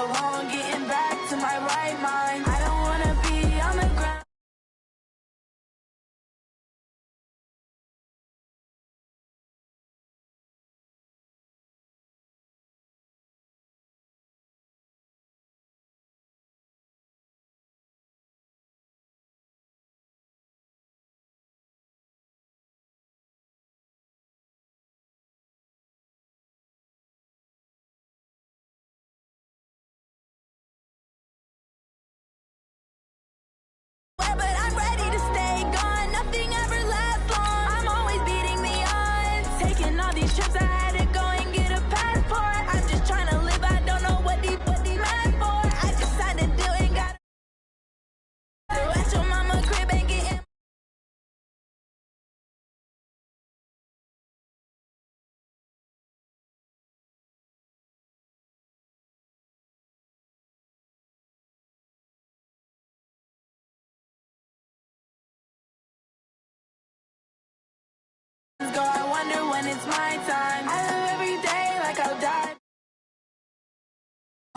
so long getting back to my right mind. I don't wanna be on the ground. But I'm ready to stay gone. Nothing ever lasts long. I'm always beating the odds. Taking all these trips, I had to go and get a passport. I'm just trying to live. I don't know what these mad for. I just signed a deal and got at your mama crib and getting. Go, I wonder when it's my time. I live every day like I'll die.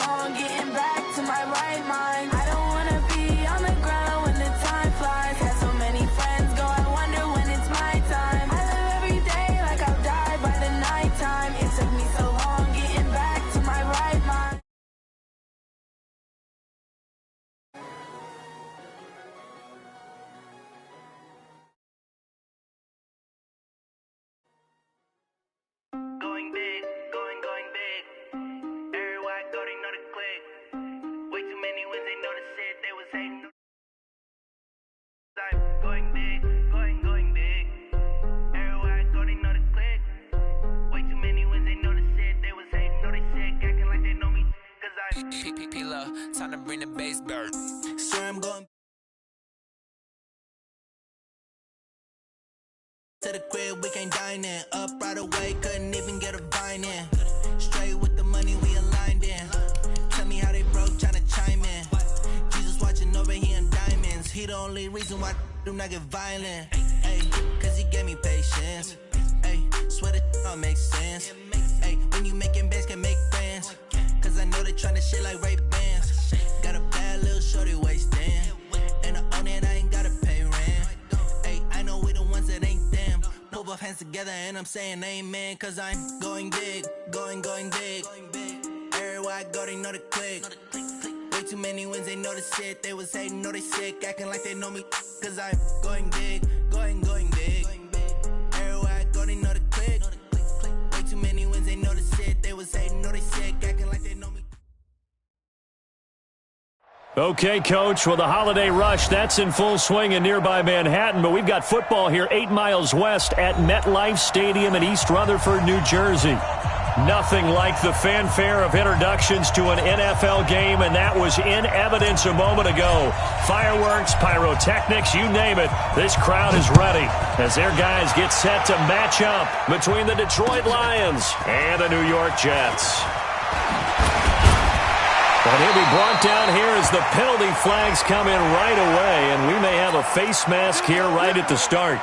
On getting back to my right mind. I don't wanna be on the ground when the time flies. Had so many friends go, I wonder when it's my time. I live every day like I'll die by the nighttime. It took me so long getting back to my right mind. Going big, going big. Everywhere I go, they know the click. Way too many wins, they know the shit. They was hating. I'm going big, going big. Everywhere I go, they know the click. Way too many wins, they know the shit. They was hating, know they sick, acting like they know me. Cause I'm P-P-P-Love, time to bring the bass bird. sure I'm going to the crib, we can't dine in. Up right away, couldn't even get a vine in. Straight with the money, we aligned in. Tell me how they broke, tryna chime in. Jesus watching over here in diamonds. He the only reason why I do not get violent. Ay, cause he gave me patience. Ay, swear that all makes sense. Ay, when you making bands, can make friends. Cause I know they tryna shit like Ray Bans. Got a bad little shorty wasting. And I own it, I ain't gotta pay rent. Ay, I know we the ones that ain't them. Put both hands together and I'm saying amen. Cause I'm going big, going big. Everywhere I go, they know the click. Way too many wins, they know the shit. They was hating, know they sick, acting like they know me. Cause I'm going big, going big. Everywhere I go, they know the click. Way too many wins, they know the shit. They was hating, know they sick, acting like they know me. Okay, Coach, well, the holiday rush, that's in full swing in nearby Manhattan, but we've got football here 8 miles west at MetLife Stadium in East Rutherford, New Jersey. Nothing like the fanfare of introductions to an NFL game, and that was in evidence a moment ago. Fireworks, pyrotechnics, you name it, this crowd is ready as their guys get set to match up between the Detroit Lions and the New York Jets. And he'll be brought down here as the penalty flags come in right away, and we may have a face mask here right at the start.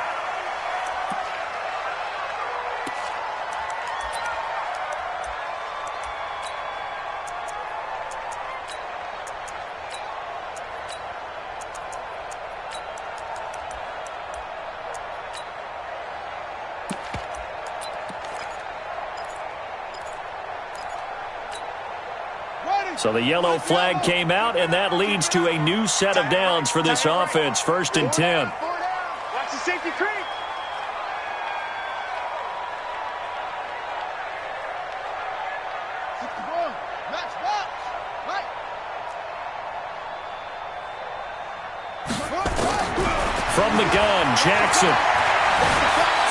So the yellow flag came out, and that leads to a new set of downs for this offense. 1st and 10. Watch the safety creep. From the gun, Jackson.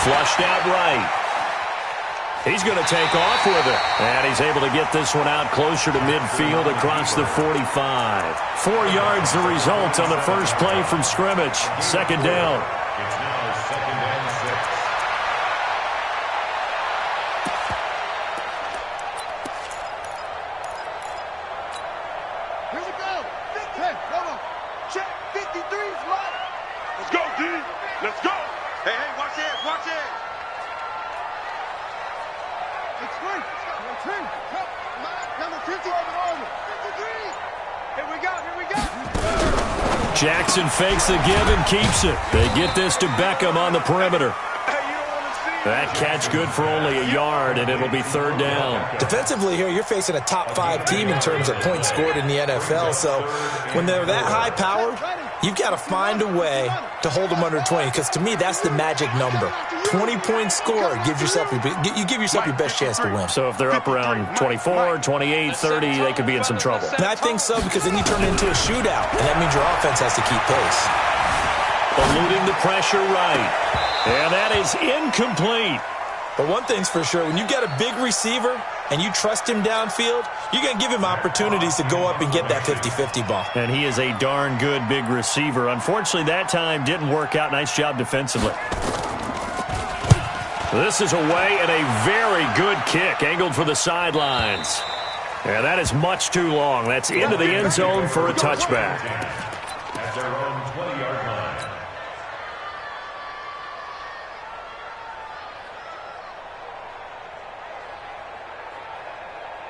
Flushed out right. He's going to take off with it. And he's able to get this one out closer to midfield across the 45. 4 yards the result on the first play from scrimmage. 2nd down. It's now 2nd and 6. Here we go. 50. Hey, come on. Check. 53's right. Let's go, D. Let's go. Hey, watch it. Watch it. It's free. Number 50 over. Here we go. Jackson fakes the give and keeps it. They get this to Beckham on the perimeter. That catch good for only a yard, and it'll be third down. Defensively here, you're facing a top-5 team in terms of points scored in the NFL. So when they're that high-powered, you've got to find a way to hold them under 20, because to me, that's the magic number. 20 points scored, you give yourself your best chance to win. So if they're up around 24, 28, 30, they could be in some trouble. And I think so, because then you turn it into a shootout, and that means your offense has to keep pace. Eluding the pressure right. And that is incomplete. But one thing's for sure, when you've got a big receiver and you trust him downfield, you're going to give him opportunities to go up and get that 50-50 ball. And he is a darn good big receiver. Unfortunately, that time didn't work out. Nice job defensively. This is away and a very good kick, angled for the sidelines. And that is much too long. That's into the end zone for a touchback. At their own 20-yard line.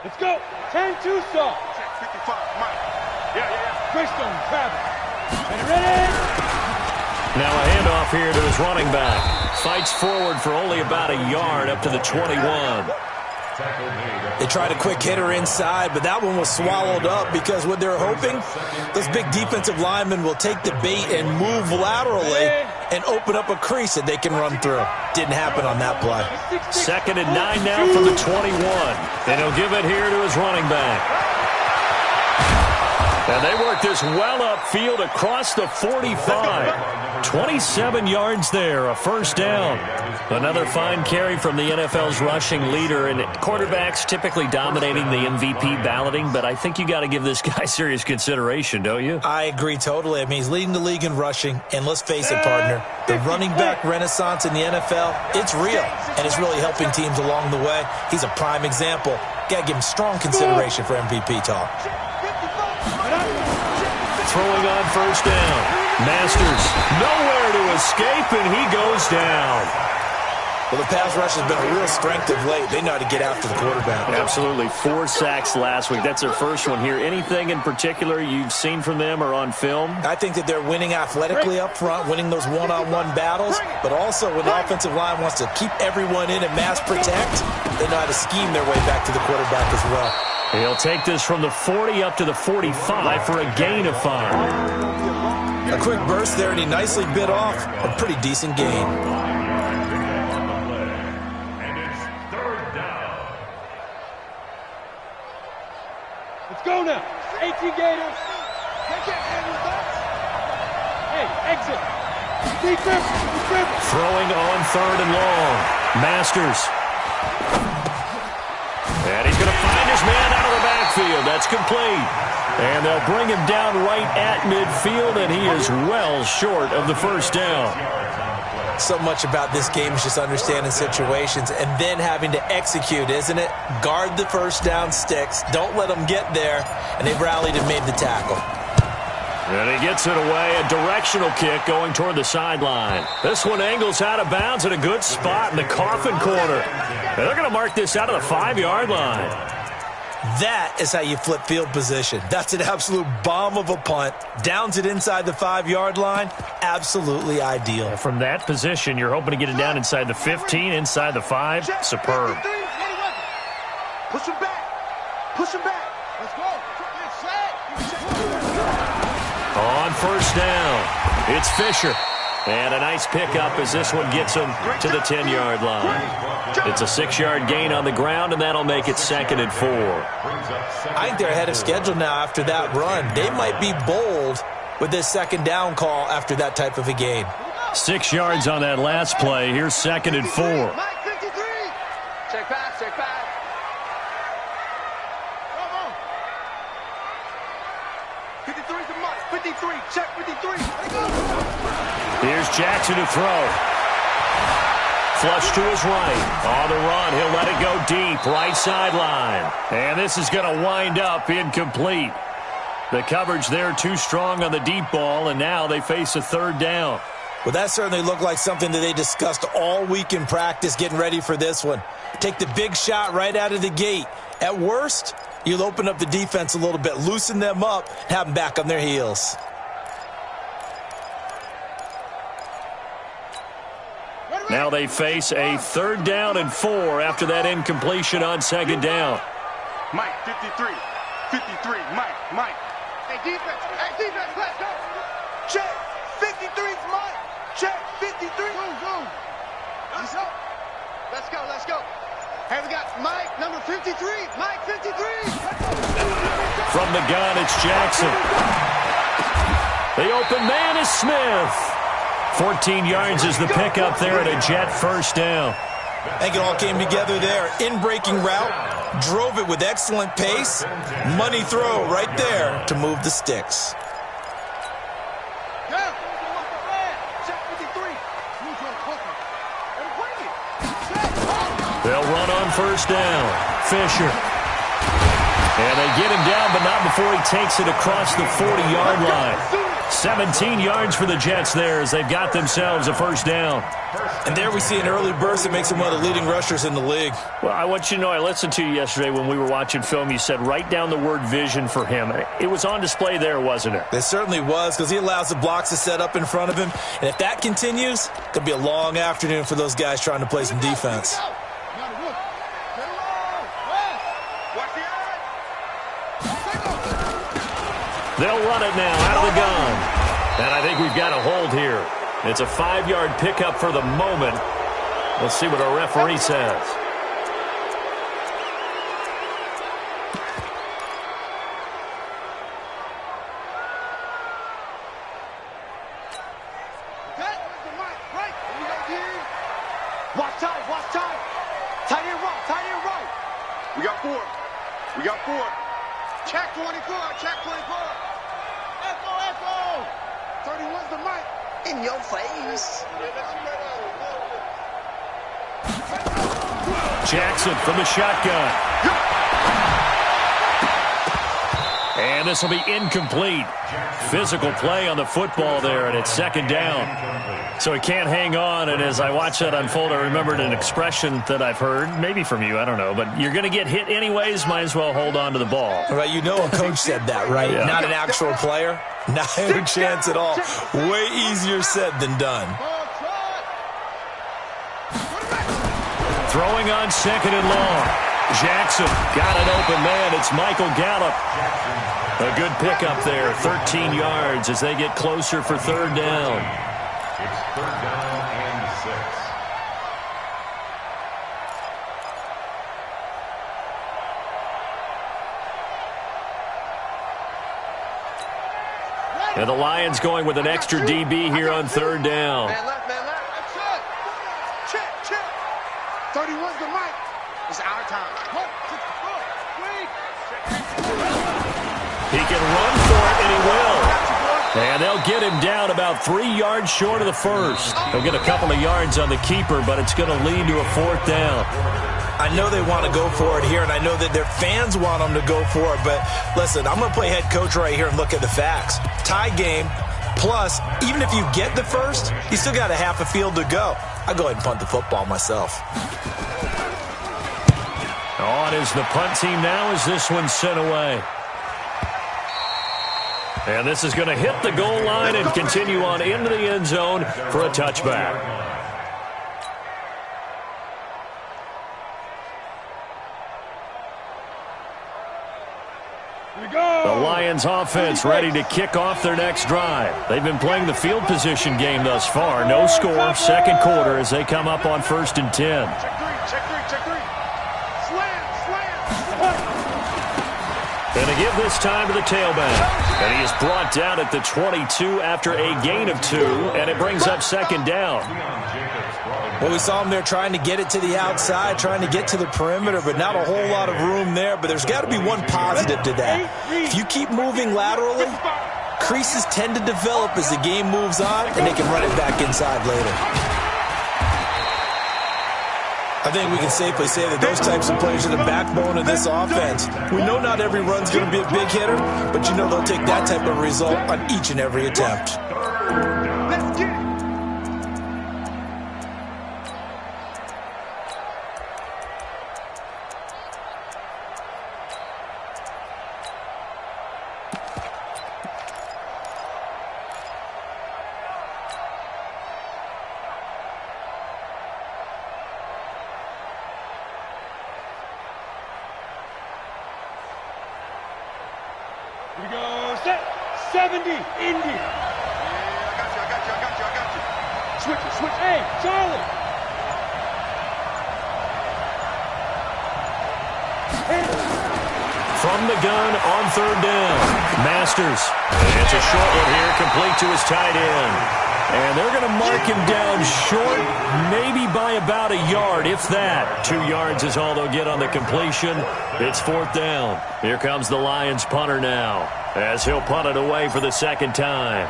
Let's go. 10-2 stop. Check 55, Mike. Yeah. Christian, Travis. Ready? Now a handoff here to his running back. Fights forward for only about a yard up to the 21. They tried a quick hitter inside, but that one was swallowed up because what they're hoping, those big defensive linemen will take the bait and move laterally and open up a crease that they can run through. Didn't happen on that play. 2nd and 9 now from the 21. And he'll give it here to his running back. And they work this well upfield across the 45. 27 yards there, a first down. Another fine carry from the NFL's rushing leader. And quarterbacks typically dominating the MVP balloting, but I think you got to give this guy serious consideration, don't you? I agree totally. I mean, he's leading the league in rushing. And let's face it, partner, the running back renaissance in the NFL, it's real. And it's really helping teams along the way. He's a prime example. Got to give him strong consideration for MVP talk. Throwing on first down. Masters nowhere to escape, and he goes down. Well, the pass rush has been a real strength of late. They know how to get after the quarterback. Absolutely. 4 sacks last week. That's their first one here. Anything in particular you've seen from them or on film? I think that they're winning athletically up front, winning those one-on-one battles, but also when the offensive line wants to keep everyone in and mass protect, they know how to scheme their way back to the quarterback as well. He'll take this from the 40 up to the 45 for a gain of 5. A quick burst there, and he nicely bit off a pretty decent gain. And it's third down. Let's go now. 18 Gators. Hey, exit. Throwing on 3rd and long. Masters. And he's going to find his man out of the backfield. That's complete. And they'll bring him down right at midfield, and he is well short of the first down. So much about this game is just understanding situations and then having to execute, isn't it? Guard the first down sticks. Don't let them get there. And they've rallied and made the tackle. And he gets it away. A directional kick going toward the sideline. This one angles out of bounds at a good spot in the coffin corner. And they're going to mark this out of the 5-yard line. That is how you flip field position. That's an absolute bomb of a punt. Downs it inside the 5-yard line. Absolutely ideal. From that position, you're hoping to get it down inside the 15, inside the 5. Superb. Push him back. Push him back. Let's go. On first down, it's Fisher. And a nice pickup as this one gets him to the 10-yard line. It's a 6-yard gain on the ground, and that'll make it 2nd and 4. I think they're ahead of schedule now after that run. They might be bold with this 2nd down call after that type of a gain. 6 yards on that last play. Here's 2nd and 4. Check pass, check pass. Come on. 53 to Mike. 53, check 53. Here's Jackson to throw. Flush to his right. On the run, he'll let it go deep. Right sideline. And this is going to wind up incomplete. The coverage there too strong on the deep ball, and now they face a 3rd down. Well, that certainly looked like something that they discussed all week in practice, getting ready for this one. Take the big shot right out of the gate. At worst, You'll open up the defense a little bit, loosen them up, have them back on their heels. Now they face a 3rd down and 4 after that incompletion on 2nd down. Mike, 53. 53. Mike. Hey, defense, let's go. Check. 53's Mike. Check. 53. Go. Let's go. Hey, we got Mike, number 53. Mike, 53. From the gun, it's Jackson. The open man is Smith. 14 yards is the pickup there at a Jet 1st down. I think it all came together there. In-breaking route, drove it with excellent pace. Money throw right there to move the sticks. They'll run on 1st down. Fisher. And they get him down, but not before he takes it across the 40-yard line. 17 yards for the Jets there as they've got themselves a 1st down. And there we see an early burst that makes him one of the leading rushers in the league. Well, I want you to know, I listened to you yesterday when we were watching film. You said write down the word vision for him. It was on display there, wasn't it? It certainly was, because he allows the blocks to set up in front of him. And if that continues, it could be a long afternoon for those guys trying to play some defense. They'll run it now out of the gun. And I think we've got a hold here. It's a 5-yard pickup for the moment. Let's see what our referee says. Watch time. Tight end right. We got 4. Check 24. Echo. 31's the mic. In your face. Jackson from the shotgun. And this will be incomplete. Physical play on the football there, and it's 2nd down. So he can't hang on, and as I watched that unfold, I remembered an expression that I've heard, maybe from you, I don't know, but you're going to get hit anyways, might as well hold on to the ball. Right, you know a coach said that, right? Yeah. Not an actual player. Not a chance at all. Way easier said than done. Throwing on 2nd and long. Jackson got an open man. It's Michael Gallup. A good pickup there, 13 yards as they get closer for 3rd down. It's 3rd down and 6. And the Lions going with an extra DB here on 3rd down. Man left. That's it. Check. 31's the mic. It's our time. He can run for it, and he will. And they'll get him down about 3 yards short of the 1st. They'll get a couple of yards on the keeper, but it's going to lead to a 4th down. I know they want to go for it here, and I know that their fans want them to go for it. But listen, I'm going to play head coach right here and look at the facts. Tie game, plus, even if you get the 1st, you still got a half a field to go. I'll go ahead and punt the football myself. On is the punt team now as this one's sent away. And this is going to hit the goal line and continue on into the end zone for a touchback. The Lions offense ready to kick off their next drive. They've been playing the field position game thus far. No score, 2nd quarter as they come up on 1st and 10. Check three. Slam. And to give this time to the tailback. And he is brought down at the 22 after a gain of 2, and it brings up 2nd down. Well, we saw him there trying to get it to the outside, trying to get to the perimeter, but not a whole lot of room there. But there's got to be one positive to that. If you keep moving laterally, creases tend to develop as the game moves on, and they can run it back inside later. I think we can safely say that those types of plays are the backbone of this offense. We know not every run's going to be a big hitter, but you know they'll take that type of result on each and every attempt. Let's get it. Here we go. Set. 70. Indy. Yeah, I got you. Switch it, switch. Hey, Charlie. From the gun on third down. Masters. It's a short one here, complete to his tight end. And they're going to mark him down short, maybe by about a yard, if that. 2 yards is all they'll get on the completion. It's fourth down. Here comes the Lions punter now, as he'll punt it away for the second time.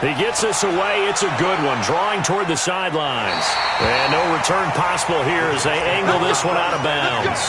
He gets this away. It's a good one, drawing toward the sidelines. And no return possible here as they angle this one out of bounds.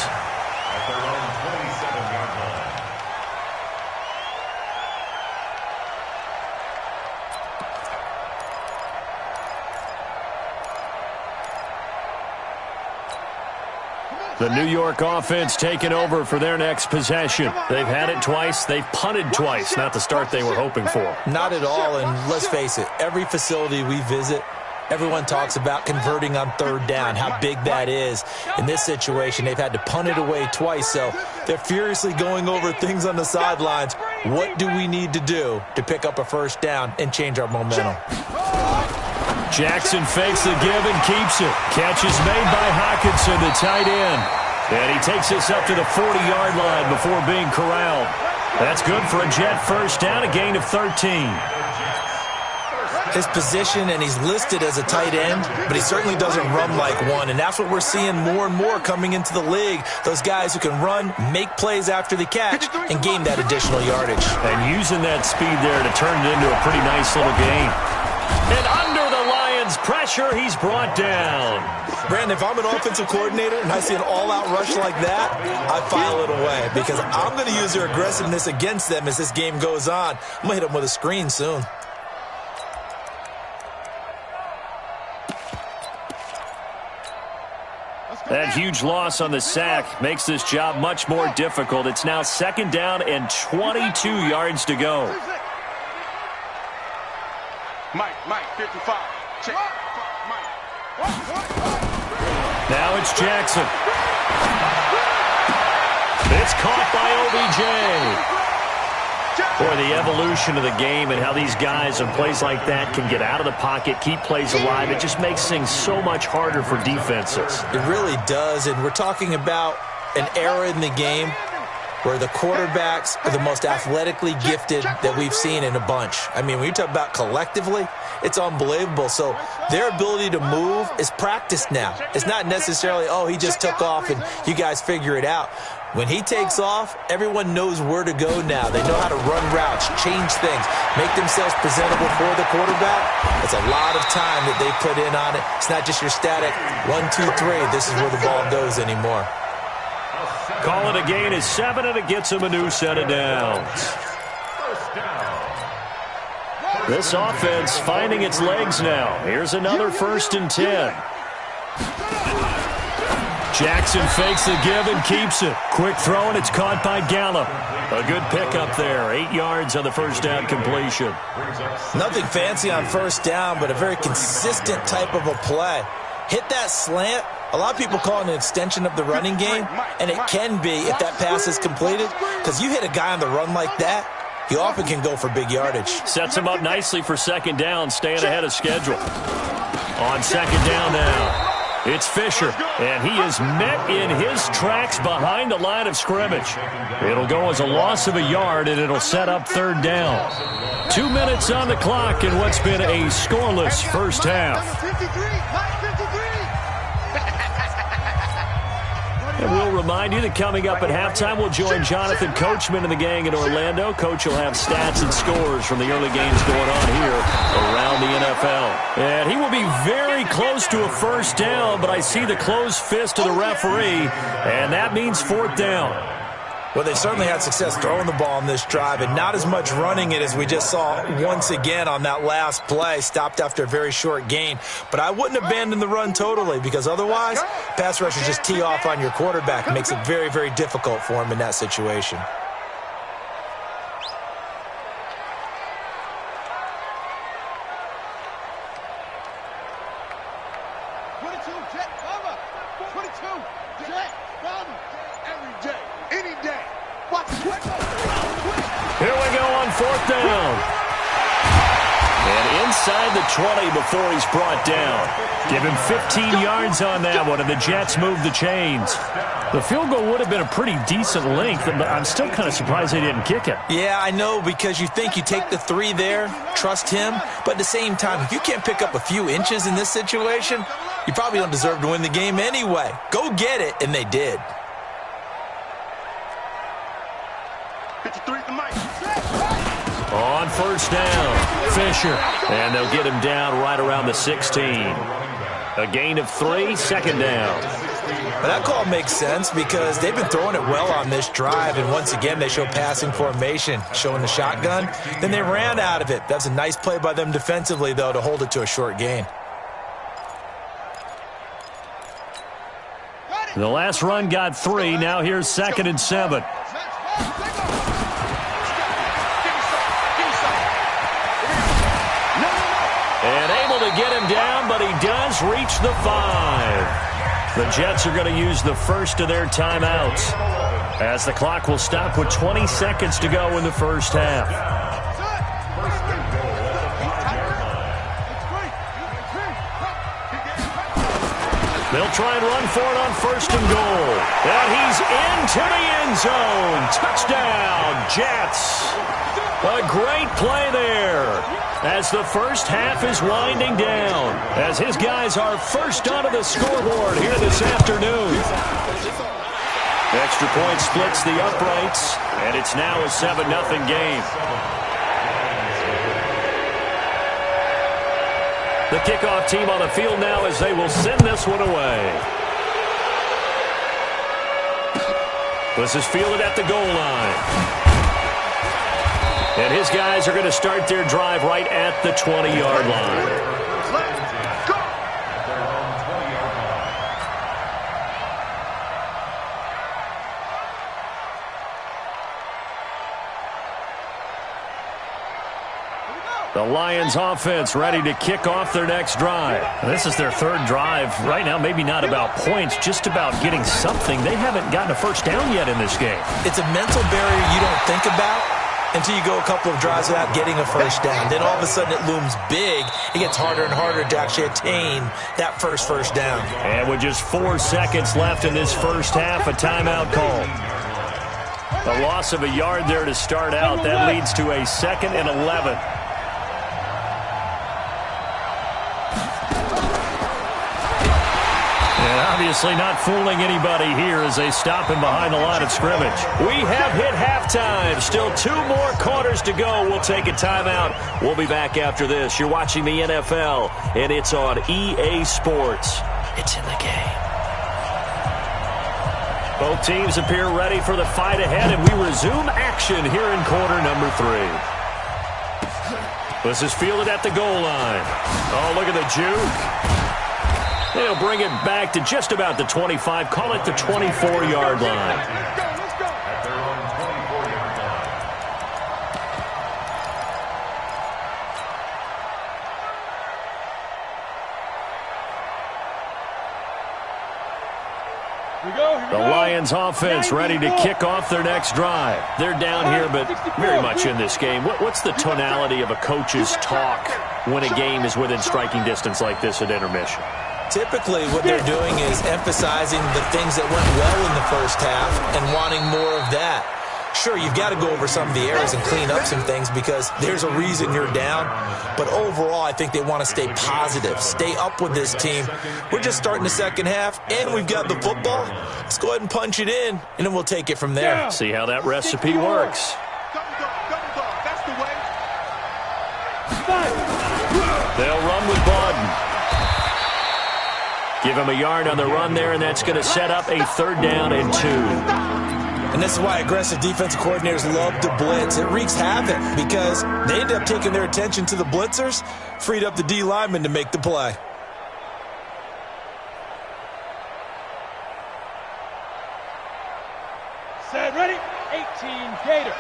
The New York offense taking over for their next possession. They've had it twice. They've punted twice. Not the start they were hoping for. Not at all, and let's face it, every facility we visit, everyone talks about converting on third down, how big that is. In this situation, they've had to punt it away twice, so they're furiously going over things on the sidelines. What do we need to do to pick up a first down and change our momentum? Jackson fakes the give and keeps it. Catch is made by Hockenson, the tight end. And he takes this up to the 40-yard line before being corralled. That's good for a Jet first down, a gain of 13. His position, and he's listed as a tight end, but he certainly doesn't run like one, and that's what we're seeing more and more coming into the league. Those guys who can run, make plays after the catch, and gain that additional yardage. And using that speed there to turn it into a pretty nice little gain. And under the Lions' pressure, he's brought down. Brandon, if I'm an offensive coordinator and I see an all-out rush like that, I file it away because I'm going to use their aggressiveness against them as this game goes on. I'm going to hit them with a screen soon. That huge loss on the sack makes this job much more difficult. It's now second down and 22 yards to go. Mike, 55. Check. Mike. Now it's Jackson. It's caught by OBJ. Boy, the evolution of the game and how these guys in plays like that can get out of the pocket, keep plays alive, it just makes things so much harder for defenses. It really does, and we're talking about an era in the game where the quarterbacks are the most athletically gifted that we've seen in a bunch. I mean, when you talk about collectively, it's unbelievable. So their ability to move is practiced now. It's not necessarily, oh, he just took off and you guys figure it out. When he takes off, everyone knows where to go now. They know how to run routes, change things, make themselves presentable for the quarterback. It's a lot of time that they put in on it. It's not just your static 1, 2, 3. This is where the ball goes anymore. Call it a gain of 7, and it gets him a new set of downs. This offense finding its legs now. Here's another 1st and 10. Jackson fakes the give and keeps it. Quick throw, and it's caught by Gallup. A good pickup there. 8 yards on the first down completion. Nothing fancy on first down, but a very consistent type of a play. Hit that slant. A lot of people call it an extension of the running game, and it can be if that pass is completed, because you hit a guy on the run like that, he often can go for big yardage. Sets him up nicely for second down, staying ahead of schedule. On second down now, it's Fisher, and he is met in his tracks behind the line of scrimmage. It'll go as a loss of a yard, and it'll set up third down. 2 minutes on the clock in what's been a scoreless first half. And we'll remind you that coming up at halftime, we'll join Jonathan Coachman and the gang in Orlando. Coach will have stats and scores from the early games going on here around the NFL. And he will be very close to a first down, but I see the closed fist of the referee, and that means fourth down. Well, they certainly had success throwing the ball on this drive, and not as much running it as we just saw once again on that last play. Stopped after a very short gain. But I wouldn't abandon the run totally, because otherwise, pass rushers just tee off on your quarterback. It makes it very, very difficult for him in that situation. Here we go on 4th down. And inside the 20 before he's brought down. Give him 15 yards on that one, and the Jets move the chains. The field goal would have been a pretty decent length, but I'm still kind of surprised they didn't kick it. Yeah, I know, because you think you take the 3 there, trust him, but at the same time, if you can't pick up a few inches in this situation, you probably don't deserve to win the game anyway. Go get it, and they did. 53 the mic. On 1st down, Fisher. And they'll get him down right around the 16. A gain of 3, 2nd down. But that call makes sense because they've been throwing it well on this drive, and once again they show passing formation, showing the shotgun. Then they ran out of it. That's a nice play by them defensively, though, to hold it to a short gain. The last run got 3. Now here's 2nd and 7. And able to get him down, but he does reach the 5. The Jets are going to use the first of their timeouts, as the clock will stop with 20 seconds to go in the first half. They'll try and run for it on 1st and goal. And he's into the end zone. Touchdown, Jets. A great play there as the first half is winding down, as his guys are first onto the scoreboard here this afternoon. Extra point splits the uprights, and it's now a 7-0 game. The kickoff team on the field now as they will send this one away. This is fielded at the goal line. And his guys are going to start their drive right at the 20-yard line. The Lions offense ready to kick off their next drive. This is their 3rd drive. Right now, maybe not about points, just about getting something. They haven't gotten a first down yet in this game. It's a mental barrier you don't think about until you go a couple of drives without getting a first down. Then all of a sudden it looms big. It gets harder and harder to actually attain that first down. And with just 4 seconds left in this first half, a timeout call. A loss of a yard there to start out. That leads to a 2nd and 11. Obviously not fooling anybody here as they stop him behind the line of scrimmage. We have hit halftime. Still 2 more quarters to go. We'll take a timeout. We'll be back after this. You're watching the NFL, and it's on EA Sports. It's in the game. Both teams appear ready for the fight ahead, and we resume action here in quarter number 3. This is fielded at the goal line. Oh, look at the juke. They'll bring it back to just about the 25. Call it the 24-yard line. The Lions offense ready to kick off their next drive. They're down here, but very much in this game. What's the tonality of a coach's talk when a game is within striking distance like this at intermission? Typically, what they're doing is emphasizing the things that went well in the first half and wanting more of that. Sure, you've got to go over some of the errors and clean up some things because there's a reason you're down. But overall, I think they want to stay positive, stay up with this team. We're just starting the second half, and we've got the football. Let's go ahead and punch it in, and then we'll take it from there. See how that recipe works. That's the way. They'll run with Bawden. Give him a yard on the run there, and that's going to set up a 3rd down and 2. And this is why aggressive defensive coordinators love to blitz. It wreaks havoc because they end up taking their attention to the blitzers, freed up the D lineman to make the play. Set, ready, 18, Gator.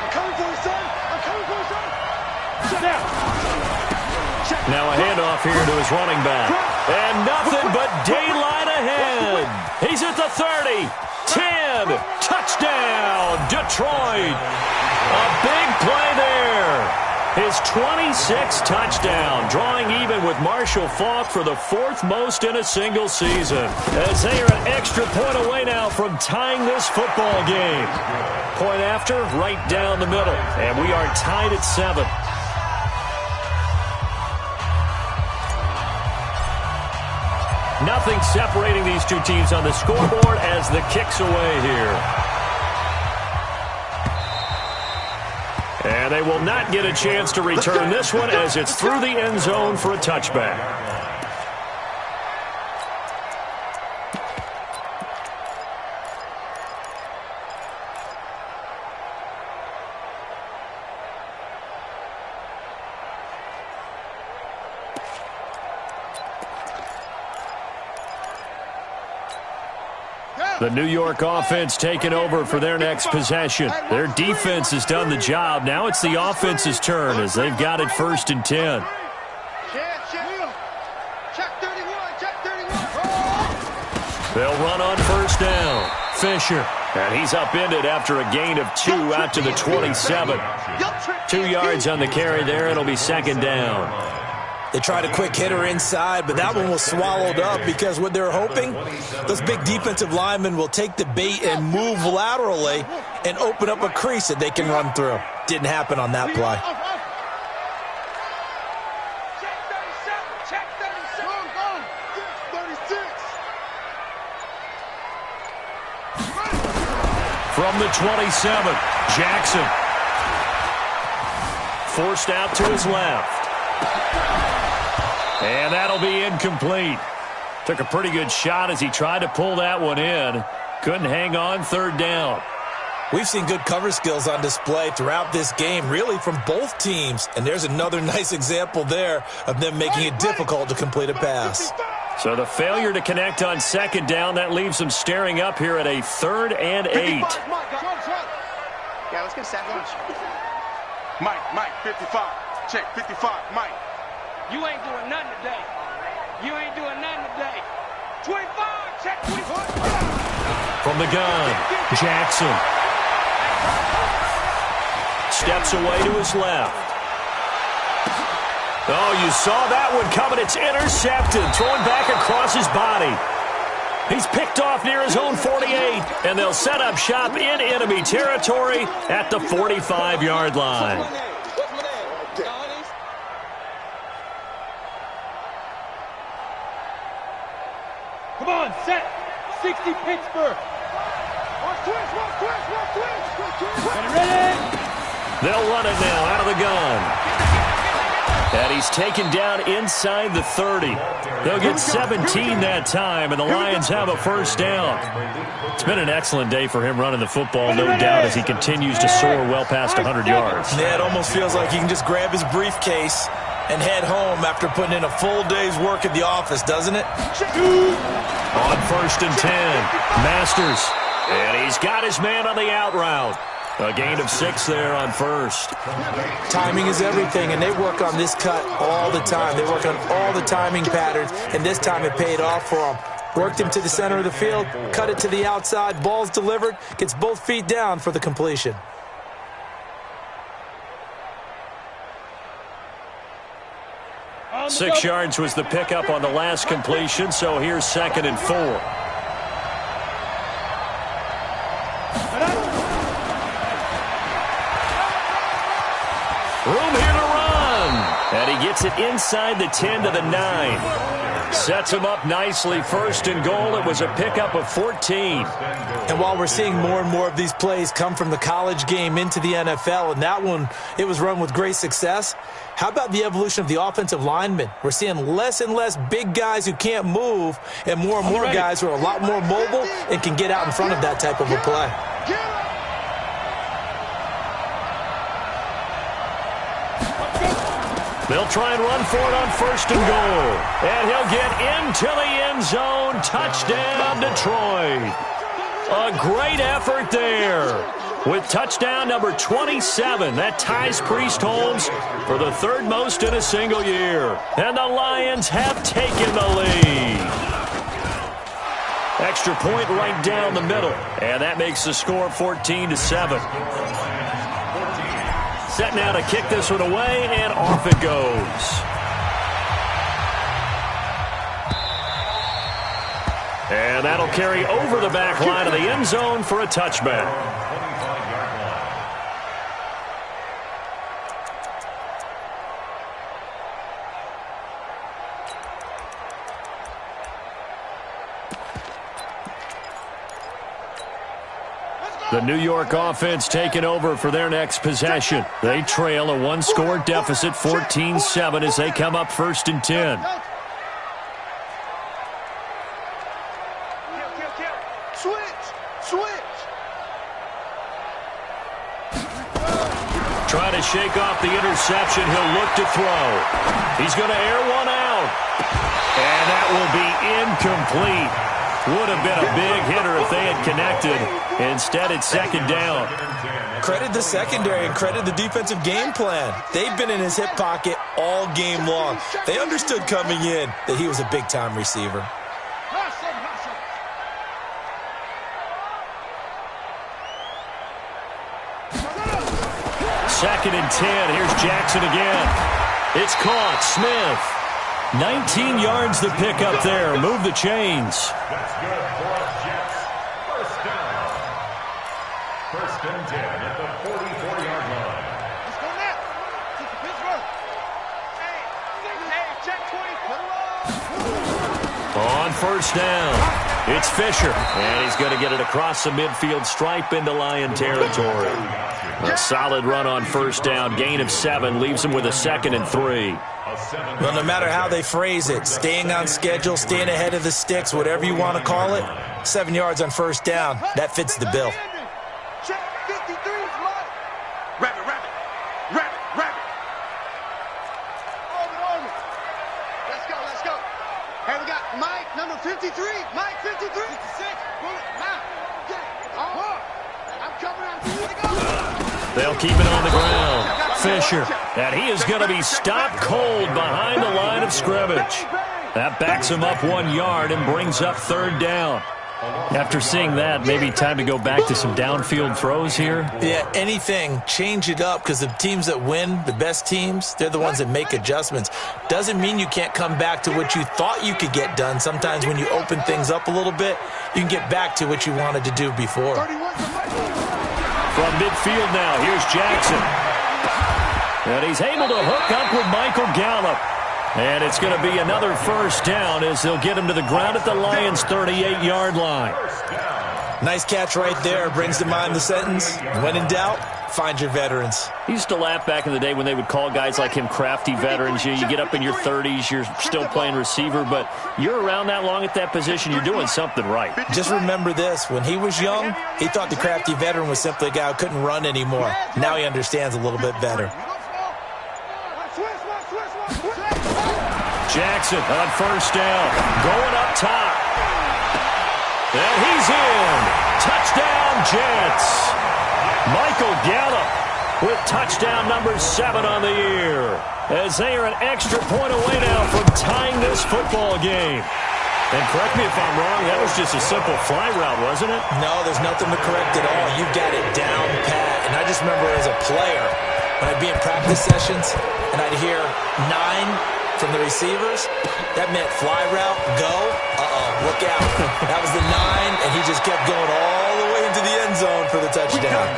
I'm coming for you, son. I'm coming for you, son. Sit down. Now a handoff here to his running back. And nothing but daylight ahead. He's at the 30. 10. Touchdown, Detroit. A big play there. His 26th touchdown, drawing even with Marshall Faulk for the 4th most in a single season. As they are an extra point away now from tying this football game. Point after, right down the middle. And we are tied at 7. Nothing separating these two teams on the scoreboard as the kick's away here. And they will not get a chance to return this one as it's through the end zone for a touchback. The New York offense taking over for their next possession. Their defense has done the job. Now it's the offense's turn as they've got it 1st and 10. They'll run on 1st down. Fisher. And he's upended after a gain of 2 out to the 27. 2 yards on the carry there. It'll be 2nd down. They tried a quick hitter inside, but that one was swallowed up because what they're hoping, those big defensive linemen will take the bait and move laterally and open up a crease that they can run through. Didn't happen on that play. From the 27, Jackson. Forced out to his left. And that'll be incomplete. Took a pretty good shot as he tried to pull that one in. Couldn't hang on 3rd down. We've seen good cover skills on display throughout this game, really from both teams. And there's another nice example there of them making it difficult to complete a pass. So the failure to connect on 2nd down, that leaves them staring up here at a 3rd and 8. Yeah, let's get a sack lunch. Mike, 55. Check, 55, Mike. You ain't doing nothing today. You ain't doing nothing today. 25, check 25. From the gun, Jackson. Steps away to his left. Oh, you saw that one coming. It's intercepted. Thrown back across his body. He's picked off near his own 48. And they'll set up shop in enemy territory at the 45-yard line. Come on, set. 60 Pittsburgh. Ready? They'll run it now out of the gun. And he's taken down inside the 30. They'll get 17 that time, and the Lions have a 1st down. It's been an excellent day for him running the football, no doubt, as he continues to soar well past 100 yards. Yeah, it almost feels like he can just grab his briefcase and head home after putting in a full day's work at the office, doesn't it? On 1st and 10, Masters. And he's got his man on the out route. A gain of 6 there on 1st. Timing is everything, and they work on this cut all the time. They work on all the timing patterns, and this time it paid off for them. Worked him to the center of the field, cut it to the outside, ball's delivered, gets both feet down for the completion. Six yards was the pickup on the last completion, so here's 2nd and 4. Room here to run. And he gets it inside the 10 to the 9. Sets him up nicely. 1st and goal. It was a pickup of 14. And while we're seeing more and more of these plays come from the college game into the NFL, and that one, it was run with great success, how about the evolution of the offensive linemen? We're seeing less and less big guys who can't move and more guys who are a lot more mobile and can get out in front of that type of a play. They'll try and run for it on 1st and goal. And he'll get into the end zone. Touchdown, Detroit. A great effort there. With touchdown number 27, that ties Priest Holmes for the 3rd most in a single year. And the Lions have taken the lead. Extra extra point right down the middle. And that makes the score 14-7. Set now to kick this one away, and off it goes. And that'll carry over the back line of the end zone for a touchback. The New York offense taking over for their next possession. They trail a one-score deficit, 14-7, as they come up 1st and 10. Trying to shake off the interception. He'll look to throw. He's going to air one out. And that will be incomplete. Would have been a big hitter if they had connected. Instead, it's 2nd down. Credit the secondary and credit the defensive game plan. They've been in his hip pocket all game long. They understood coming in that he was a big-time receiver. 2nd and 10. Here's Jackson again. It's caught. Smith. 19 yards to pick up there. Move the chains. That's good for us, Jets. 1st down. 1st and 10 at the 44-yard line. Let's go now. Keep the Pittsburgh. Hey, check 20. On 1st down, it's Fisher. And he's going to get it across the midfield stripe into Lion territory. A solid run on 1st down. Gain of 7 leaves him with a 2nd and 3. Well, no matter how they phrase it, staying on schedule, staying ahead of the sticks, whatever you want to call it, 7 yards on 1st down, that fits the bill. Check 53's Mike. Rabbit. Over. Let's go. Hey, we got Mike, number 53. Mike, 53. 56. Now. I'm coming out. They'll keep it on the ground. Fisher, and he is going to be stopped cold behind the line of scrimmage. That backs him up 1 yard and brings up 3rd down. After seeing that, maybe time to go back to some downfield throws here. Yeah, anything. Change it up, because the teams that win, the best teams, they're the ones that make adjustments. Doesn't mean you can't come back to what you thought you could get done. Sometimes when you open things up a little bit, you can get back to what you wanted to do before. From midfield now, here's Jackson. And he's able to hook up with Michael Gallup. And it's going to be another 1st down as they'll get him to the ground at the Lions' 38-yard line. Nice catch right there. Brings to mind the sentence, when in doubt, find your veterans. He used to laugh back in the day when they would call guys like him crafty veterans. You get up in your 30s, you're still playing receiver, but you're around that long at that position, you're doing something right. Just remember this. When he was young, he thought the crafty veteran was simply a guy who couldn't run anymore. Now he understands a little bit better. Jackson on 1st down, going up top. And he's in. Touchdown, Jets. Michael Gallup with touchdown number 7 on the year, as they are an extra point away now from tying this football game. And correct me if I'm wrong, that was just a simple fly route, wasn't it? No, there's nothing to correct at all. You've got it down pat. And I just remember as a player, when I'd be in practice sessions and I'd hear 9 from the receivers, that meant fly route, go, look out. That was the 9, and he just kept going all the way into the end zone for the touchdown.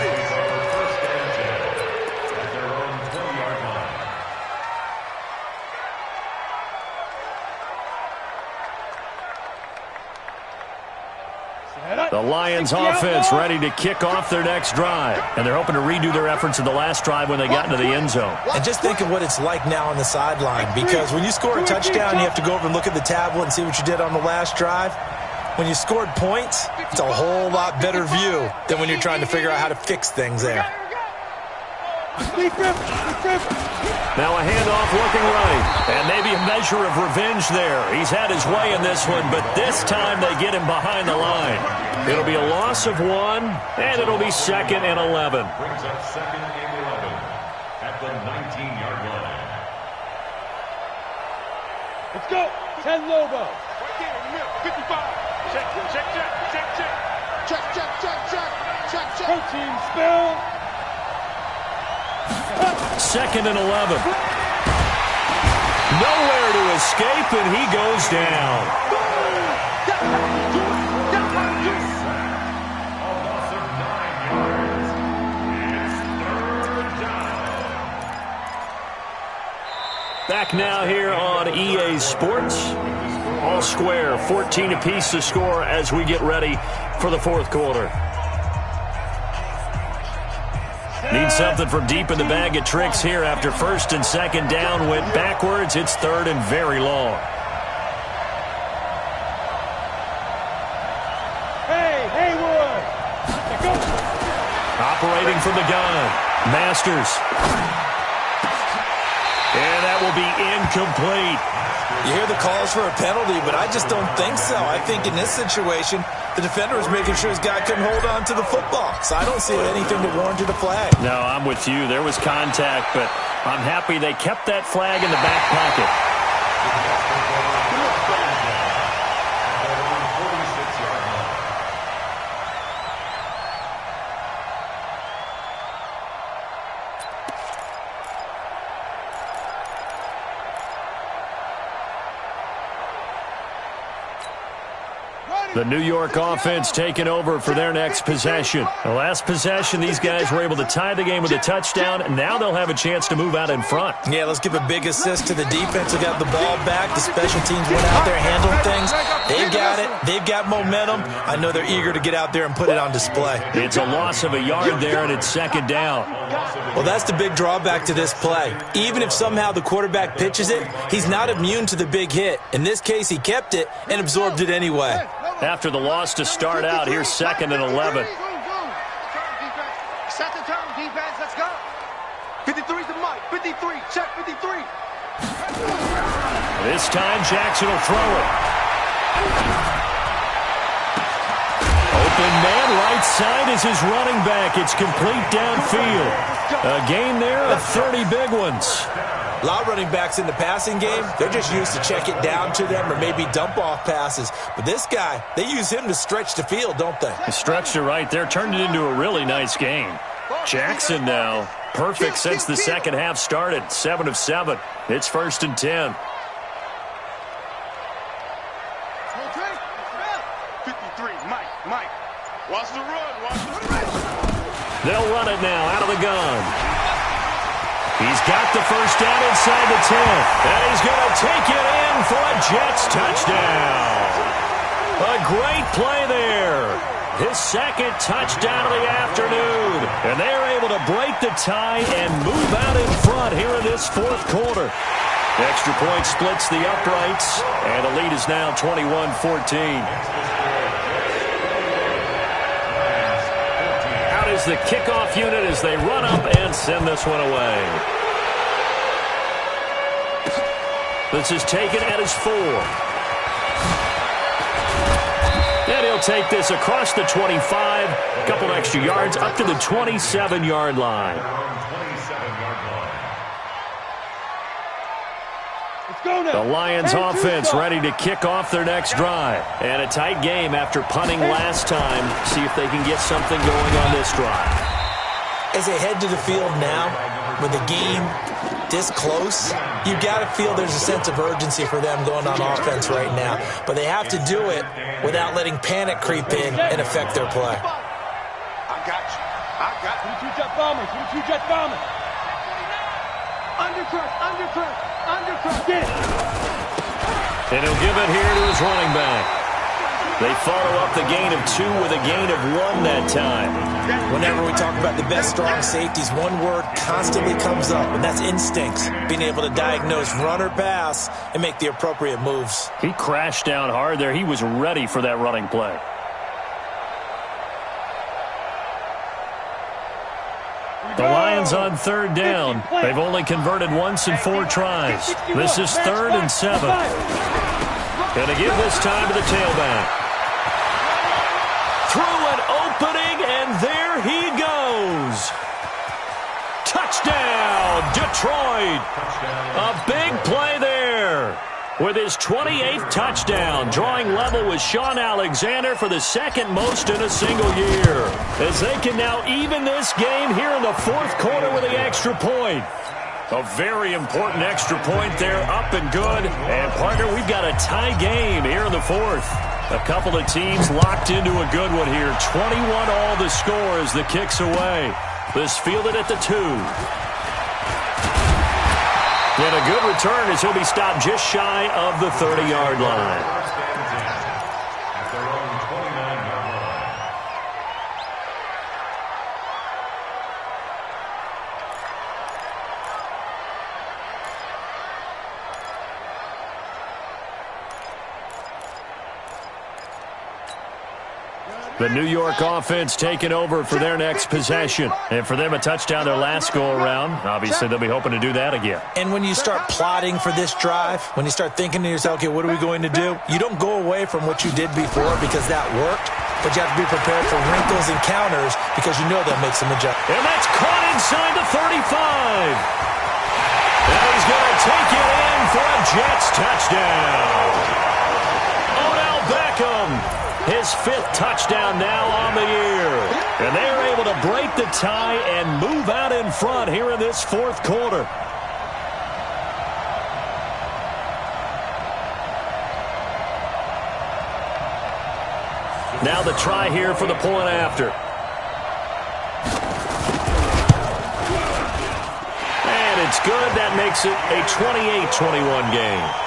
The Lions offense ready to kick off their next drive. And they're hoping to redo their efforts in the last drive when they got into the end zone. And just think of what it's like now on the sideline, because when you score a touchdown, you have to go over and look at the tablet and see what you did on the last drive. When you scored points, it's a whole lot better view than when you're trying to figure out how to fix things there. Now a handoff looking right, and maybe a measure of revenge there. He's had his way in this one, but this time they get him behind the line. It'll be a loss of 1, and it'll be 2nd and 11. Brings up 2nd and 11 at the 19-yard line. Let's go. 10 Lobo. Right there in the middle. 55. Protein spill. Second and 11. Nowhere to escape, and he goes down. A loss of 9 yards. It's third down. Back now here on EA Sports. All square, 14 apiece to score as we get ready for the fourth quarter. Need something from deep in the bag of tricks here after first and second down went backwards. It's third and very long. Hey, Haywood. Operating from the gun. Masters. And that will be incomplete. You hear the calls for a penalty, but I just don't think so. I think in this situation, the defender was making sure his guy couldn't hold on to the football. So I don't see anything that warranted a flag. No, I'm with you. There was contact, but I'm happy they kept that flag in the back pocket. The New York offense taking over for their next possession. The last possession, these guys were able to tie the game with a touchdown, and now they'll have a chance to move out in front. Yeah, let's give a big assist to the defense who got the ball back. The special teams went out there, handled things. They've got it. They've got momentum. I know they're eager to get out there and put it on display. It's a loss of a yard there, and it's second down. Well, that's the big drawback to this play. Even if somehow the quarterback pitches it, he's not immune to the big hit. In this case, he kept it and absorbed it anyway. After the loss to start out, here's second and 11. Set the turn, defense. Let's go. 53's the mic. 53. Check 53. This time, Jackson will throw it. Open man, right side is his running back. It's complete downfield. A gain there of 30 big ones. A lot of running backs in the passing game, they're just used to check it down to them or maybe dump off passes. But this guy, they use him to stretch the field, don't they? He stretched it right there, turned it into a really nice game. Jackson now, perfect since the second half started, 7 of 7. It's first and 10. 53, Mike. Watch the run, watch the run. They'll run it now out of the gun. He's got the first down inside the 10. And he's going to take it in for a Jets touchdown. A great play there. His second touchdown of the afternoon. And they're able to break the tie and move out in front here in this fourth quarter. Extra point splits the uprights. And the lead is now 21-14. Is the kickoff unit as they run up and send this one away. This is taken at his 4. And he'll take this across the 25, a couple extra yards up to the 27-yard line. The Lions offense ready to kick off their next drive. And a tight game after punting last time. See if they can get something going on this drive. As they head to the field now, with the game this close, you got to feel there's a sense of urgency for them going on offense right now. But they have to do it without letting panic creep in and affect their play. I got you. 22 jet bombers. 22 jet bombers. Undercut. Get it. And he'll give it here to his running back. They follow up the gain of 2 with a gain of 1 that time. Whenever we talk about the best strong safeties, one word constantly comes up, and that's instincts. Being able to diagnose run or pass and make the appropriate moves. He crashed down hard there. He was ready for that running play. The Lions on third down. They've only converted once in 4 tries. This is 3rd and 7. Going to give this time to the tailback. Through an opening, and there he goes. Touchdown, Detroit. A big play there. with his 28th touchdown, drawing level with Sean Alexander for the second most in a single year, as they can now even this game here in the fourth quarter with the extra point. A very important extra point there, up and good. And, partner, we've got a tie game here in the fourth. A couple of teams locked into a good one here. 21 all the score as the kick's away. This fielded at the 2. And a good return as he'll be stopped just shy of the 30-yard line. The New York offense taking over for their next possession. And for them, a touchdown their last go-around. Obviously, they'll be hoping to do that again. And when you start plotting for this drive, when you start thinking to yourself, okay, what are we going to do? You don't go away from what you did before because that worked, but you have to be prepared for wrinkles and counters because you know they'll make some adjustments. And that's caught inside the 35. And he's going to take it in for a Jets touchdown. Odell Beckham. His 5th touchdown now on the year. And they are able to break the tie and move out in front here in this fourth quarter. Now the try here for the point after. And it's good. That makes it a 28-21 game.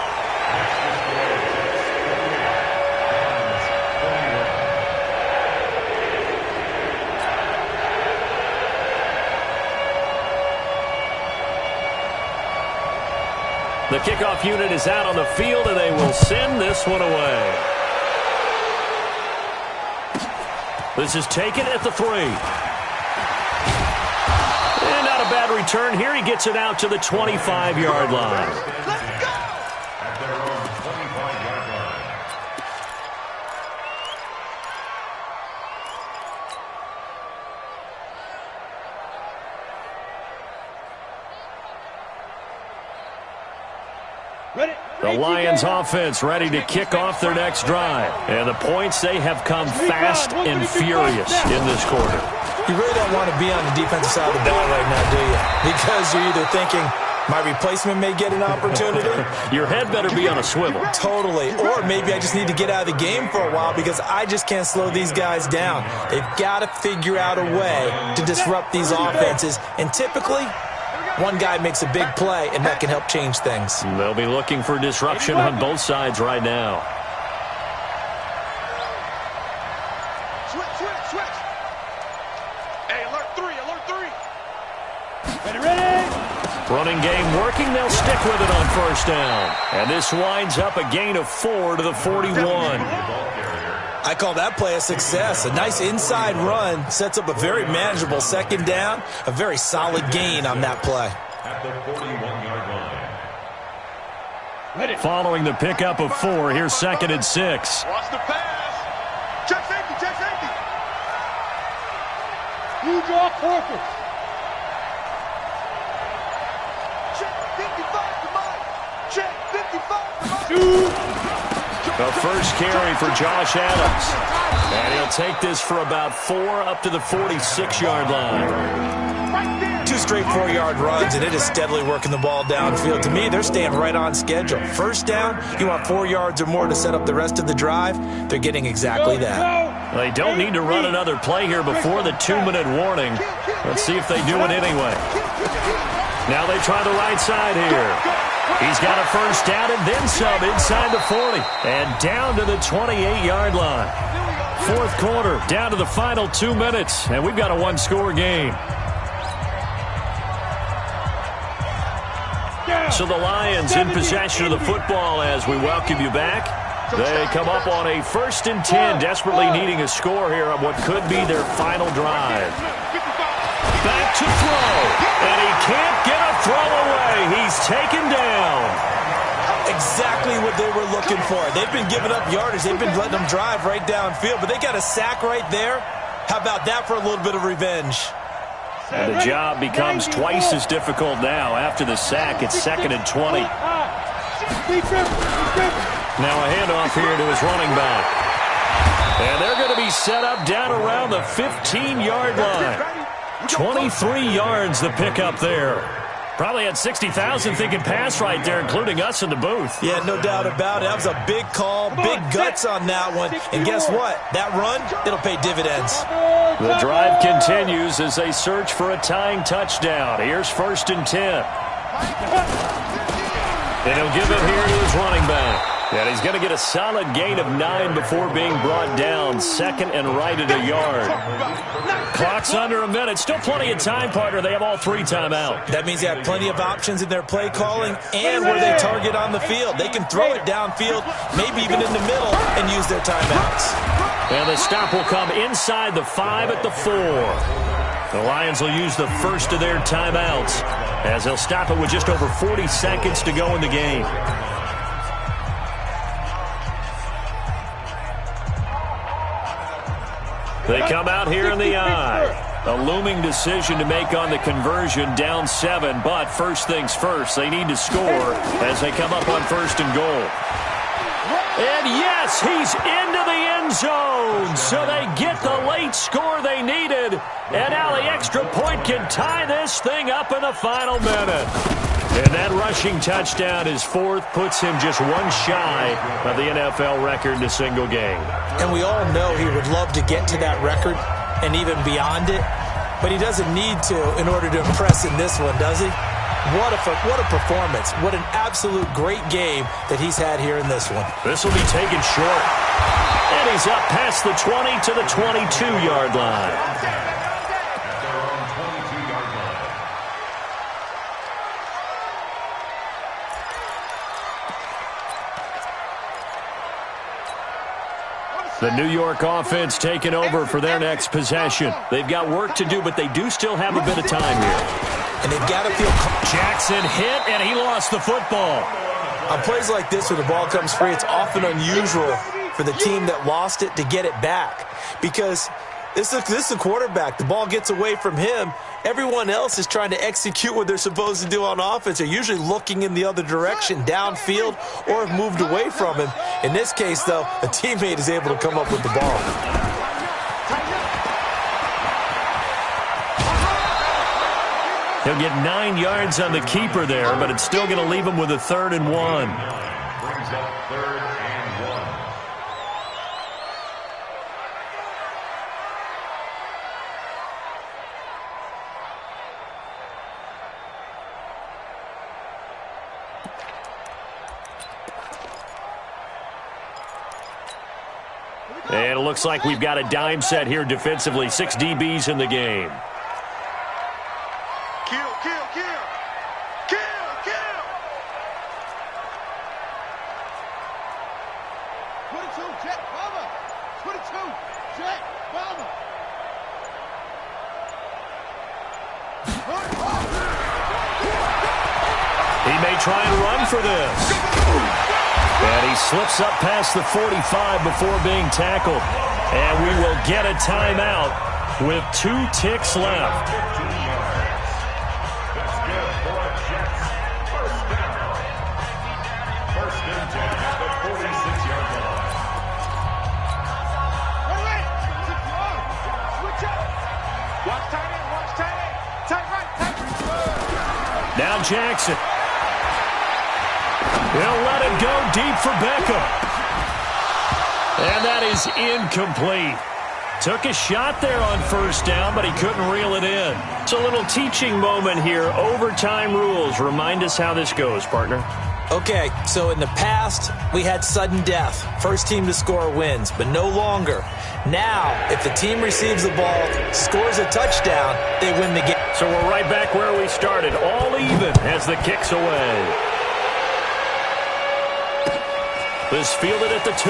The kickoff unit is out on the field, and they will send this one away. This is taken at the 3. And not a bad return here. He gets it out to the 25-yard line. Let's go! At their own 25-yard line. The Lions offense ready to kick off their next drive. And the points, they have come fast and furious in this quarter. You really don't want to be on the defensive side of the ball right now, do you? Because you're either thinking, my replacement may get an opportunity. Your head better be on a swivel. Totally. Or maybe I just need to get out of the game for a while because I just can't slow these guys down. They've got to figure out a way to disrupt these offenses. And typically, one guy makes a big play, and that can help change things. They'll be looking for disruption on both sides right now. Switch. Hey, alert 3. Ready. Running game working. They'll stick with it on first down. And this winds up a gain of 4 to the 41. I call that play a success. A nice inside run sets up a very manageable second down. A very solid gain on that play. At the 41-yard line. Following the pickup of 4, here's 2nd and 6. Watch the pass. Check safety. You draw corpus. Check 55 to Mike. Check 55 to Mike. The first carry for Josh Adams. And he'll take this for about 4 up to the 46-yard line. 2 straight 4-yard runs, and it is steadily working the ball downfield. To me, they're staying right on schedule. First down, you want 4 yards or more to set up the rest of the drive. They're getting exactly that. They don't need to run another play here before the 2-minute warning. Let's see if they do it anyway. Now they try the right side here. He's got a first down and then some inside the 40. And down to the 28-yard line. Fourth quarter, down to the final 2 minutes. And we've got a 1-score game. So the Lions in possession of the football as we welcome you back. They come up on a 1st and 10, desperately needing a score here on what could be their final drive. Back to throw. And he can't get a throw away. He's taken down. Exactly what they were looking for. They've been giving up yardage. They've been letting them drive right downfield, but they got a sack right there. How about that for a little bit of revenge? And the job becomes twice as difficult now. After the sack, it's 2nd and 20. Now a handoff here to his running back. And they're going to be set up down around the 15-yard line. 23 yards the pickup there. Probably had 60,000 thinking pass right there, including us in the booth. Yeah, no doubt about it. That was a big call, big guts on that one. And guess what? That run, it'll pay dividends. The drive continues as they search for a tying touchdown. Here's 1st and 10. And he'll give it here to his running back. And he's going to get a solid gain of 9 before being brought down. 2nd and right at a yard. Clock's under a minute. Still plenty of time, partner. They have all 3 timeouts. That means they have plenty of options in their play calling and where they target on the field. They can throw it downfield, maybe even in the middle, and use their timeouts. And the stop will come inside the 5 at the 4. The Lions will use the first of their timeouts as they'll stop it with just over 40 seconds to go in the game. They come out here in the eye. A looming decision to make on the conversion, down 7. But first things first, they need to score as they come up on 1st and goal. And yes, he's into the end zone. So they get the late score they needed. And now the extra point can tie this thing up in the final minute. And that rushing touchdown, his 4th, puts him just 1 shy of the NFL record in a single game. And we all know he would love to get to that record and even beyond it, but he doesn't need to in order to impress in this one, does he? What a performance. What an absolute great game that he's had here in this one. This will be taken short. And he's up past the 20 to the 22-yard line. The New York offense taking over for their next possession. They've got work to do, but they do still have a bit of time here. And they've got to feel... Jackson hit, and he lost the football. On plays like this where the ball comes free, it's often unusual for the team that lost it to get it back. Because this is a quarterback. The ball gets away from him. Everyone else is trying to execute what they're supposed to do on offense. They're usually looking in the other direction, downfield, or have moved away from him. In this case, though, a teammate is able to come up with the ball. He'll get 9 yards on the keeper there, but it's still going to leave him with a 3rd and 1. Brings up 3rd and 1. And it looks like we've got a dime set here defensively. 6 DBs in the game. Kill, kill, kill. Kill, kill. 22, jet, bomber. 22, jet, bomber. He may try and run for this. And he slips up past the 45 before being tackled. And we will get a timeout with 2 ticks left. That's good for a Jets. First down. 1st and 10 at the 46-yard line. All right, switch up. Watch tight end, watch tight end. Tight right, tight right. Now Jackson. He'll let it go deep for Beckham. And that is incomplete. Took a shot there on 1st down, but he couldn't reel it in. It's a little teaching moment here. Overtime rules. Remind us how this goes, partner. Okay, so in the past, we had sudden death. First team to score wins, but no longer. Now, if the team receives the ball, scores a touchdown, they win the game. So we're right back where we started. All even as the kick's away. This fielded at the 2.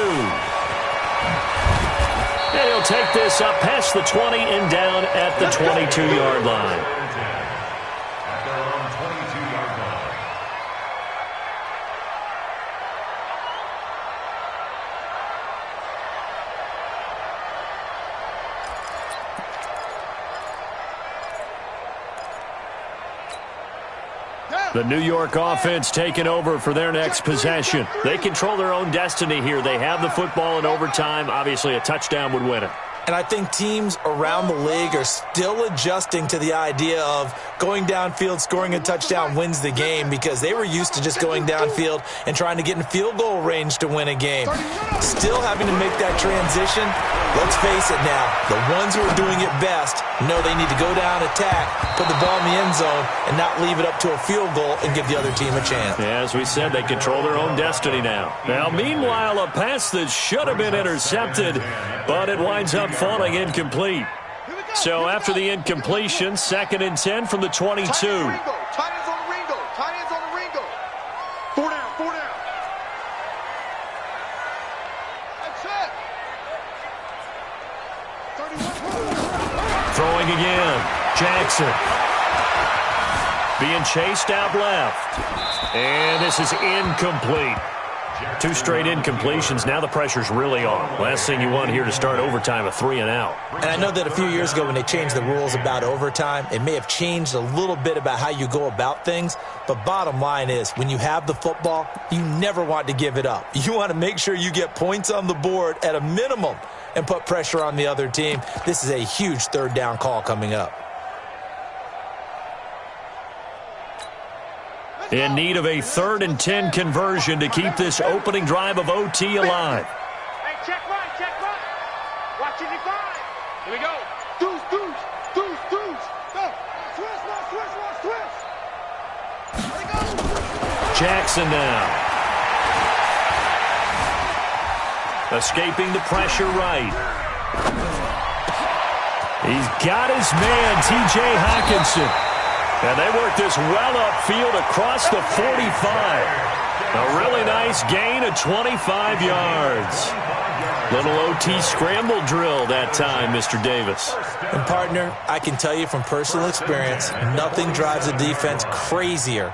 And he'll take this up past the 20 and down at the 22-yard line. At their own 22-yard line. Down. The New York offense taking over for their next possession. They control their own destiny here. They have the football in overtime. Obviously, a touchdown would win it. And I think teams around the league are still adjusting to the idea of going downfield, scoring a touchdown wins the game, because they were used to just going downfield and trying to get in field goal range to win a game. Still having to make that transition. Let's face it now, the ones who are doing it best know they need to go down, attack, put the ball in the end zone, and not leave it up to a field goal and give the other team a chance. Yeah, as we said, they control their own destiny now. Now, meanwhile, a pass that should have been intercepted, but it winds up falling incomplete. So after the incompletion, 2nd and 10 from the 22. Tight ends on the Ringo. Tight ends on the Ringo. 4 down, 4 down. That's it. 31. Throwing again. Jackson. Being chased out left. And this is incomplete. 2 straight incompletions. Now the pressure's really on. Last thing you want here to start overtime, a 3 and out. And I know that a few years ago when they changed the rules about overtime, it may have changed a little bit about how you go about things. But bottom line is, when you have the football, you never want to give it up. You want to make sure you get points on the board at a minimum and put pressure on the other team. This is a huge 3rd down call coming up. In need of a 3rd and 10 conversion to keep this opening drive of OT alive. Hey, check right. Watch it, 5. Here we go. Deuce. Go. Switch. There you go. Jackson now. Escaping the pressure right. He's got his man, T.J. Hockenson. And they work this well upfield across the 45. A really nice gain of 25 yards. Little OT scramble drill that time, Mr. Davis. And partner, I can tell you from personal experience, nothing drives a defense crazier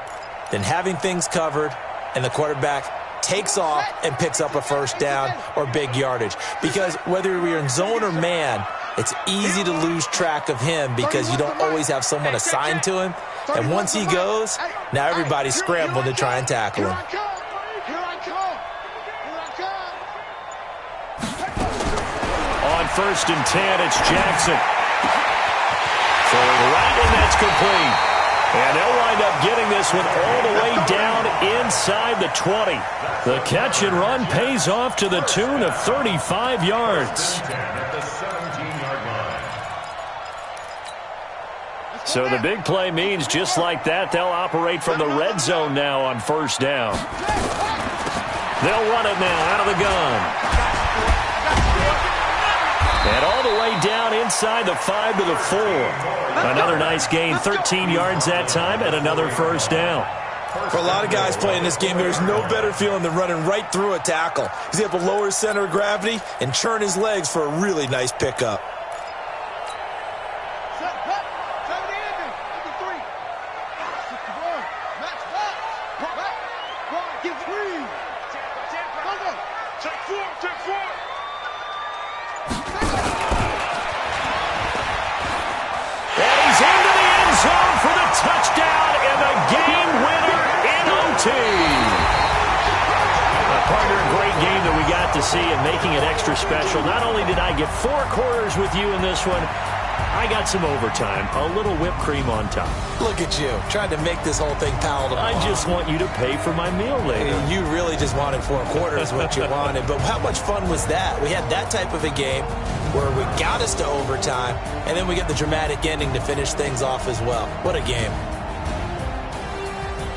than having things covered and the quarterback takes off and picks up a 1st down or big yardage. Because whether you're in zone or man, it's easy to lose track of him because you don't always have someone assigned to him. And once he goes, now everybody's scrambling to try and tackle him. On 1st and 10, it's Jackson. Throwing right, and that's complete. And they'll wind up getting this one all the way down inside the 20. The catch and run pays off to the tune of 35 yards. So the big play means just like that, they'll operate from the red zone now on 1st down. They'll run it now out of the gun. And all the way down inside the 5 to the 4. Another nice gain, 13 yards that time, and another 1st down. For a lot of guys playing this game, there's no better feeling than running right through a tackle. He's able to lower his center of gravity and churn his legs for a really nice pickup. Touchdown and the game winner in OT. Partner, a great game that we got to see and making it extra special. Not only did I get 4 quarters with you in this one, I got some overtime, a little whipped cream on top. Look at you, trying to make this whole thing palatable. I just want you to pay for my meal later. You really just wanted 4 quarters, what you wanted. But how much fun was that? We had that type of a game where we got us to overtime, and then we get the dramatic ending to finish things off as well. What a game.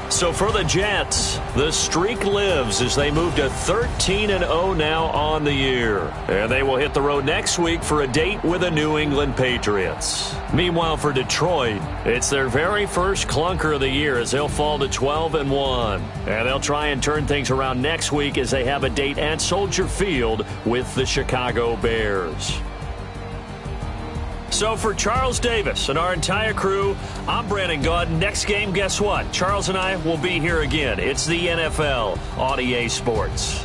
So for the Jets, the streak lives as they move to 13-0 now on the year. And they will hit the road next week for a date with the New England Patriots. Meanwhile, for Detroit, it's their very first clunker of the year as they'll fall to 12-1. And they'll try and turn things around next week as they have a date at Soldier Field with the Chicago Bears. So for Charles Davis and our entire crew, I'm Brandon Gaudin. Next game, guess what? Charles and I will be here again. It's the NFL on EA Sports.